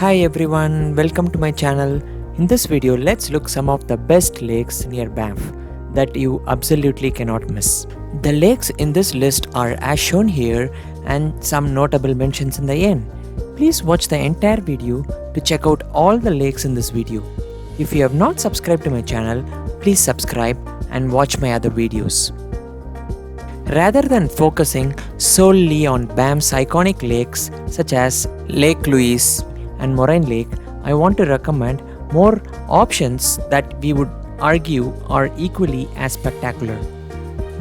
Hi everyone, welcome to my channel. In this video, let's look some of the best lakes near Banff that you absolutely cannot miss. The lakes in this list are as shown here and some notable mentions in the end. Please watch the entire video to check out all the lakes in this video. If you have not subscribed to my channel, please subscribe and watch my other videos. Rather than focusing solely on Banff's iconic lakes such as Lake Louise and Moraine Lake, I want to recommend more options that we would argue are equally as spectacular.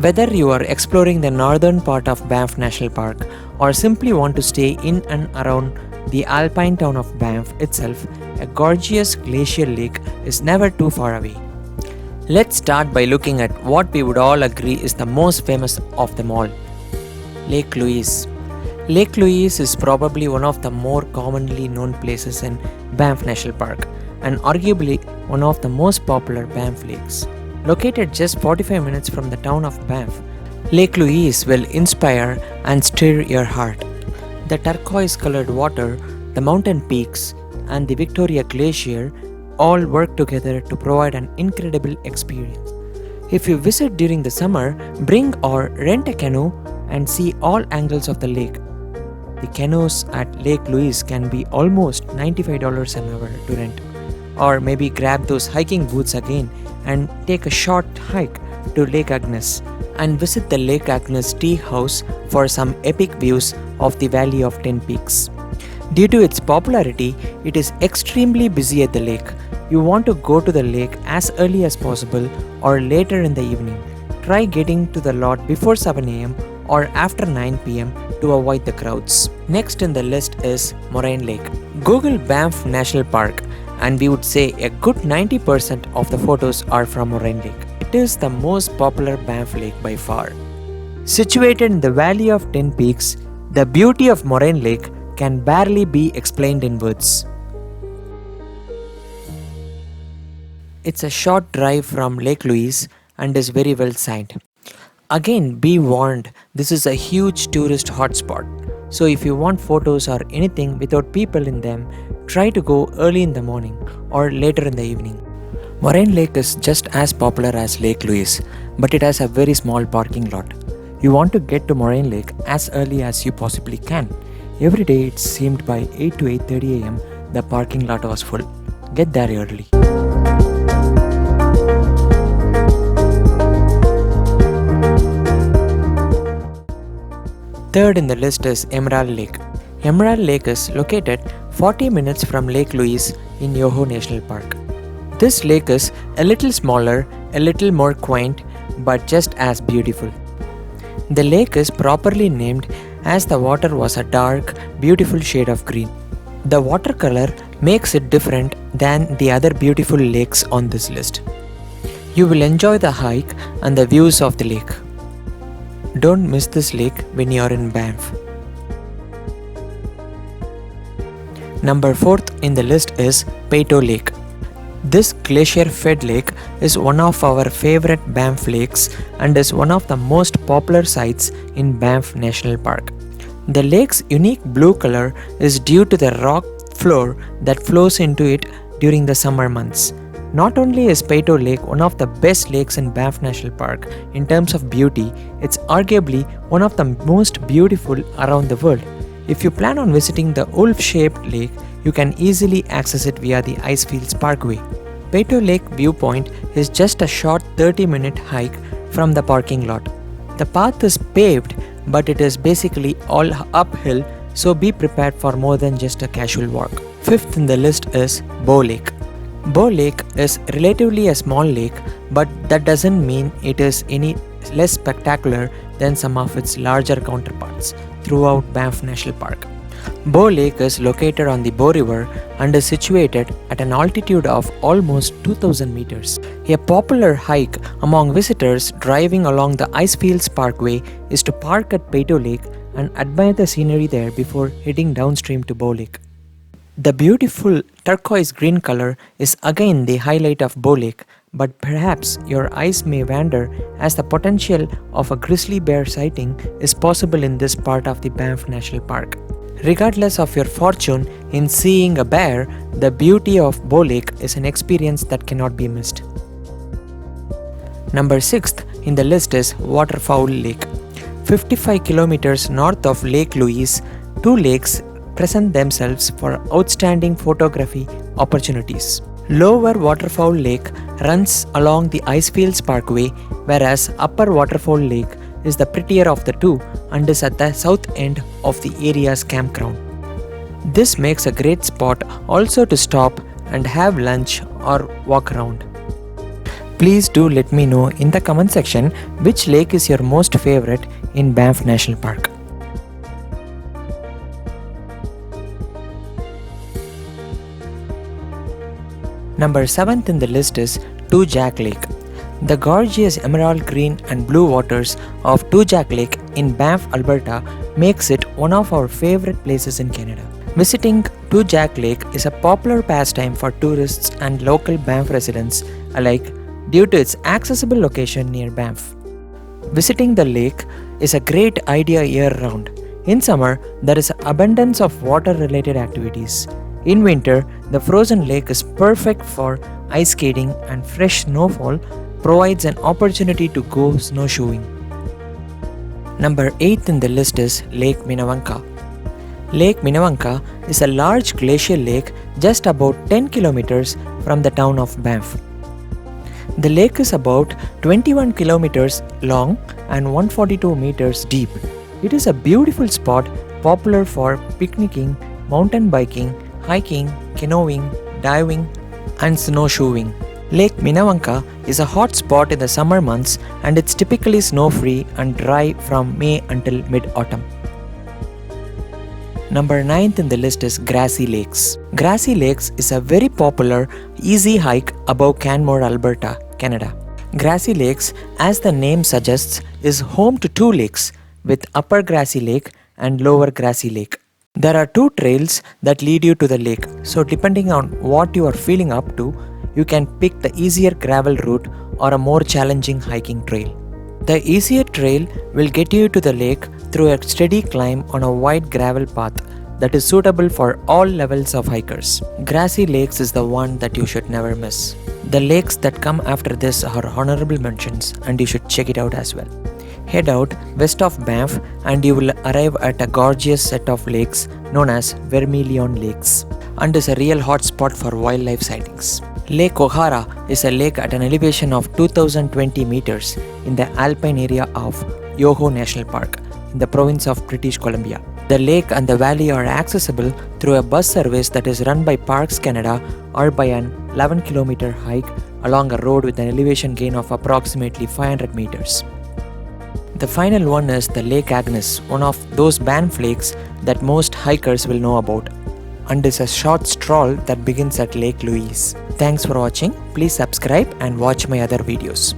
Whether you are exploring the northern part of Banff National Park or simply want to stay in and around the alpine town of Banff itself, a gorgeous glacial lake is never too far away. Let's start by looking at what we would all agree is the most famous of them all, Lake Louise. Lake Louise is probably one of the more commonly known places in Banff National Park and arguably one of the most popular Banff lakes. Located just 45 minutes from the town of Banff, Lake Louise will inspire and stir your heart. The turquoise-colored water, the mountain peaks, and the Victoria Glacier all work together to provide an incredible experience. If you visit during the summer, bring or rent a canoe and see all angles of the lake. The canoes at Lake Louise can be almost $95 an hour to rent. Or maybe grab those hiking boots again and take a short hike to Lake Agnes and visit the Lake Agnes tea house for some epic views of the Valley of 10 Peaks. Due to its popularity, it is extremely busy at the lake. You want to go to the lake as early as possible or later in the evening. Try getting to the lot before 7 am or after 9 pm to avoid the crowds. Next in the list is Moraine Lake. Google Banff National Park and we would say a good 90% of the photos are from Moraine Lake. It is the most popular Banff lake by far. Situated in the Valley of 10 Peaks, the beauty of Moraine Lake can barely be explained in words. It's a short drive from Lake Louise and is very well signed. Again, be warned, this is a huge tourist hotspot. So if you want photos or anything without people in them, try to go early in the morning or later in the evening. Moraine Lake is just as popular as Lake Louise, but it has a very small parking lot. You want to get to Moraine Lake as early as you possibly can. Every day it seemed by 8 to 8:30 am the parking lot was full. Get there early. Third in the list is Emerald Lake. Emerald Lake is located 40 minutes from Lake Louise in Yoho National Park. This lake is a little smaller, a little more quaint, but just as beautiful. The lake is properly named as the water was a dark, beautiful shade of green. The watercolor makes it different than the other beautiful lakes on this list. You will enjoy the hike and the views of the lake. Don't miss this lake when you are in Banff. Number 4th in the list is Peyto Lake. This glacier-fed lake is one of our favorite Banff lakes and is one of the most popular sites in Banff National Park. The lake's unique blue color is due to the rock floor that flows into it during the summer months. Not only is Peyto Lake one of the best lakes in Banff National Park in terms of beauty, it's arguably one of the most beautiful around the world. If you plan on visiting the wolf-shaped lake, you can easily access it via the Icefields Parkway. Peyto Lake viewpoint is just a short 30-minute hike from the parking lot. The path is paved, but it is basically all uphill, so be prepared for more than just a casual walk. 5th in the list is Bow Lake. Bow Lake is relatively a small lake, but that doesn't mean it is any less spectacular than some of its larger counterparts throughout Banff National Park. Bow Lake is located on the Bow River and is situated at an altitude of almost 2000 meters. A popular hike among visitors driving along the Icefields Parkway is to park at Peyto Lake and admire the scenery there before heading downstream to Bow Lake. The beautiful turquoise green color is again the highlight of Bow Lake, but perhaps your eyes may wander as the potential of a grizzly bear sighting is possible in this part of the Banff National Park. Regardless of your fortune in seeing a bear, the beauty of Bow Lake is an experience that cannot be missed. Number 6th in the list is Waterfowl Lake. 55 kilometers north of Lake Louise, two lakes present themselves for outstanding photography opportunities. Lower Waterfowl Lake runs along the Icefields Parkway, whereas Upper Waterfowl Lake is the prettier of the two and is at the south end of the area's campground. This makes a great spot also to stop and have lunch or walk around. Please do let me know in the comment section which lake is your most favorite in Banff National Park. Number 7th in the list is Bluejack Lake. The gorgeous emerald green and blue waters of Bluejack Lake in Banff, Alberta makes it one of our favorite places in Canada. Visiting Bluejack Lake is a popular pastime for tourists and local Banff residents alike due to its accessible location near Banff. Visiting the lake is a great idea year-round. In summer, there is abundance of water-related activities. In winter, the frozen lake is perfect for ice skating, and fresh snowfall provides an opportunity to go snowshoeing. Number 8th in the list is Lake Minnewanka. Lake Minnewanka is a large glacial lake just about 10 kilometers from the town of Banff. The lake is about 21 kilometers long and 142 meters deep. It is a beautiful spot popular for picnicking, mountain biking, hiking, canoeing, diving, and snowshoeing. Lake Minnewanka is a hot spot in the summer months and it's typically snow-free and dry from May until mid-autumn. Number 9th in the list is Grassy Lakes. Grassy Lakes is a very popular, easy hike above Canmore, Alberta, Canada. Grassy Lakes, as the name suggests, is home to two lakes with Upper Grassy Lake and Lower Grassy Lake. There are two trails that lead you to the lake, so depending on what you are feeling up to, you can pick the easier gravel route or a more challenging hiking trail. The easier trail will get you to the lake through a steady climb on a wide gravel path that is suitable for all levels of hikers. Grassy Lakes is the one that you should never miss. The lakes that come after this are honorable mentions and you should check it out as well. Head out west of Banff and you will arrive at a gorgeous set of lakes known as Vermillion Lakes and is a real hotspot for wildlife sightings. Lake O'Hara is a lake at an elevation of 2020 meters in the alpine area of Yoho National Park in the province of British Columbia. The lake and the valley are accessible through a bus service that is run by Parks Canada or by an 11-kilometer hike along a road with an elevation gain of approximately 500 meters. The final one is the Lake Agnes, one of those Banff lakes that most hikers will know about, and is a short stroll that begins at Lake Louise. Thanks for watching. Please subscribe and watch my other videos.